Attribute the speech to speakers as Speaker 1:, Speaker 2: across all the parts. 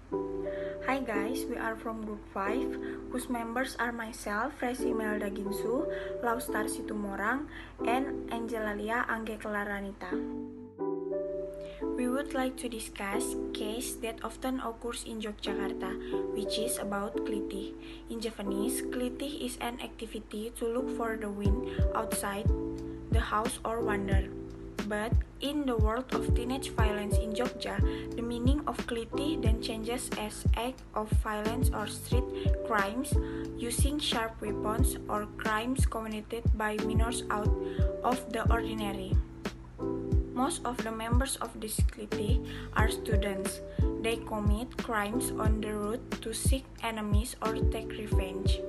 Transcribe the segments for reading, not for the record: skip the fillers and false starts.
Speaker 1: Hi guys, we are from group 5, whose members are myself, Resi Imelda Ginsu, Laustar Situmorang, and Angelalia Angge Kelaranita. We would like to discuss case that often occurs in Yogyakarta, which is about klitih. In Javanese, klitih is an activity to look for the wind outside the house or wander. But in the world of teenage violence in Jogja, the meaning of klitih then changes as act of violence or street crimes using sharp weapons or crimes committed by minors out of the ordinary. Most of the members of this klitih are students. They commit crimes on the road to seek enemies or take revenge.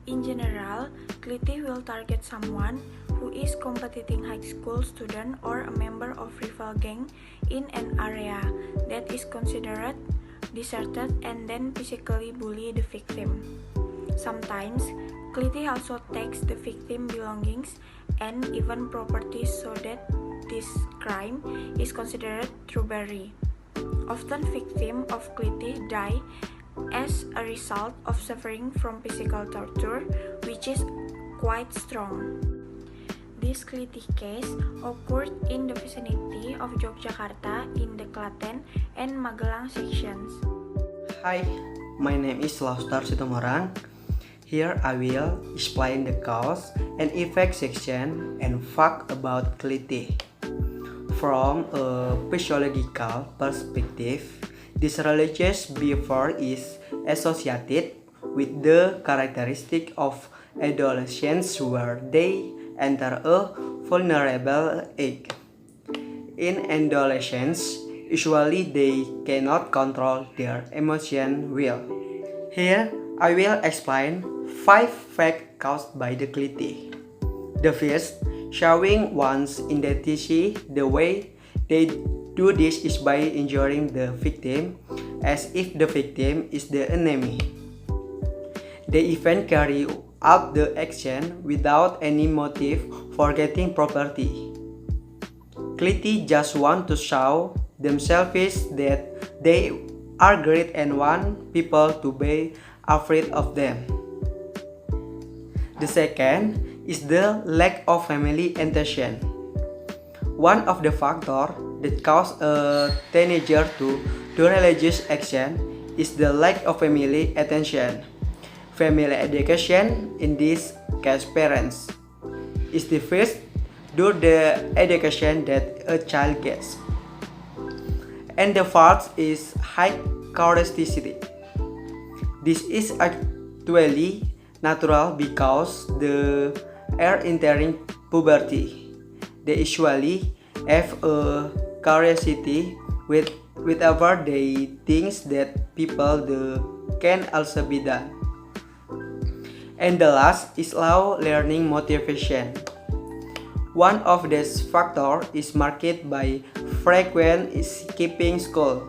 Speaker 1: In general, klitih will target someone who is competing high school student or a member of rival gang in an area that is considered deserted and then physically bully the victim. Sometimes, klitih also takes the victim belongings and even property so that this crime is considered robbery. Often victims of klitih die as a result of suffering from physical torture, which is quite strong. This klitih case occurred in the vicinity of Yogyakarta in the Klaten and Magelang sections.
Speaker 2: Hi, my name is Laustar Situmorang. Here I will explain the cause and effect section and fact about klitih. From a physiological perspective, this religious behavior is associated with the characteristic of adolescents where they enter a vulnerable age. In adolescence, usually they cannot control their emotion well. Here, I will explain 5 facts caused by the klitih. The first, showing one's identity. The way they do this is by injuring the victim as if the victim is the enemy. They even carry out the action without any motive for getting property. Klitih just want to show themselves that they are great and want people to be afraid of them. The second is the lack of family attention. One of the factors that cause a teenager to do religious action is the lack of family attention. Family education, in this case parents, is the first do the education that a child gets. And the fourth is high curiosity. This is actually natural because the are entering puberty. They usually have a curiosity with whatever they think that people do can also be done. And the last is low learning motivation. One of these factors is marked by frequent skipping school,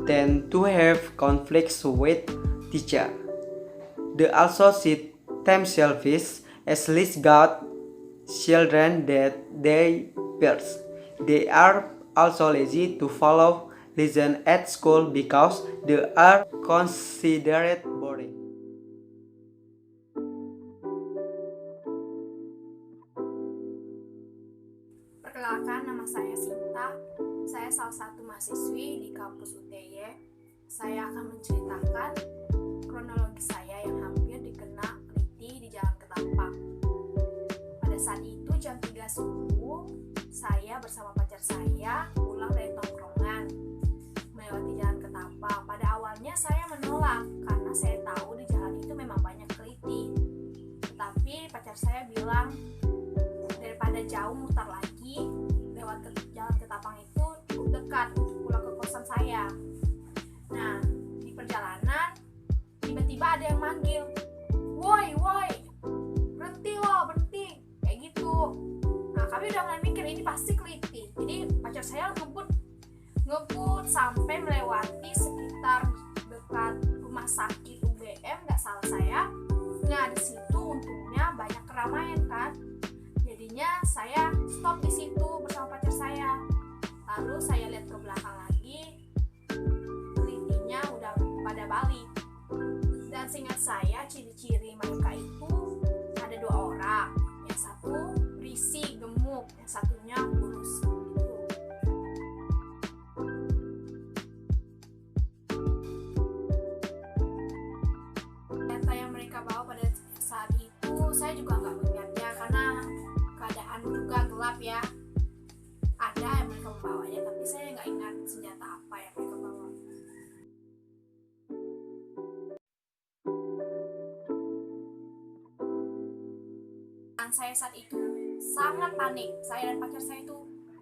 Speaker 2: tend to have conflicts with teacher. They also see themselves as less good children that they peers. They are also lazy to follow lesson at school because they are considered boring.
Speaker 3: Perkenalkan, nama saya Sinta. Saya salah satu mahasiswi di kampus UTY. Saya akan menceritakan kronologi saya yang hampir dikena klitih di Jalan Ketapang. Pada saat itu jam 3 subuh, saya bersama pacar saya pulang dari tongkrongan melewati Jalan Ketapang. Pada awalnya saya menolak karena saya tahu di jalan itu memang banyak klitih. Tetapi pacar saya bilang daripada jauh mutar lagi lewat Jalan Ketapang itu cukup dekat untuk pulang ke kosan saya. Nah, di perjalanan tiba-tiba ada yang manggil, woi, berhenti lo, berhenti, kayak gitu. Nah, kami udah mulai mikir ini pasti klitih. Jadi pacar saya ngebut sampai melewati sekitar dekat rumah sakit UGM, nggak salah saya. Nah, di situ untungnya banyak keramaian kan. Jadinya saya stop di situ bersama pacar saya. Lalu saya lihat ke belakang lagi, ciri-ciri mereka itu ada 2 orang. Yang satu berisi, gemuk, yang satunya kurus. Gitu. Data yang mereka bawa pada saat itu saya juga nggak mengingatnya karena keadaan juga gelap ya. Ada yang mereka membawanya, tapi saya nggak ingat senjata apa yang mereka bawa. Saya saat itu sangat panik. Saya dan pacar saya itu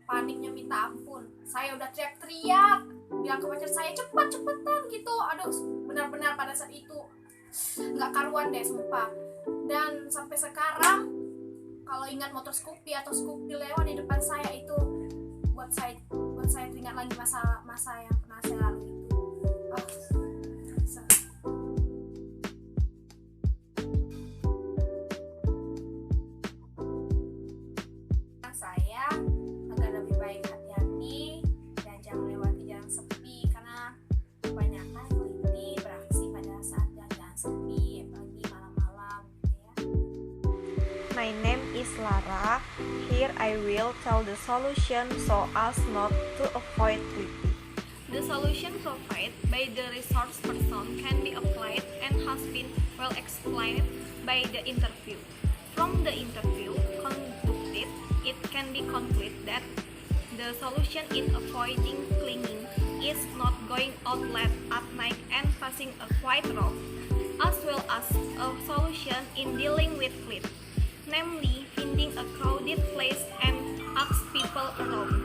Speaker 3: paniknya minta ampun. Saya udah teriak-teriak bilang ke pacar saya, cepetan gitu. Aduh, benar-benar pada saat itu nggak karuan deh sumpah. Dan sampai sekarang kalau ingat motor Scoopy atau Scoopy lewat di depan saya itu buat saya teringat lagi masa yang pernah saya lalui itu. Saya agar lebih baik hati-hati dan jangan lewati jalan sepi karena kebanyakan keliti beraksi pada saat jalan sepi, apalagi malam-malam gitu ya.
Speaker 1: My name is Lara. Here I will tell the solution so as not to avoid clipping.
Speaker 4: The solution provided by the resource person can be applied and has been well explained by the interview. From the interview conducted, it can be concluded that the solution in avoiding clinging is not going out late at night and passing a quiet road, as well as a solution in dealing with clit, namely finding a crowded place and ask people around.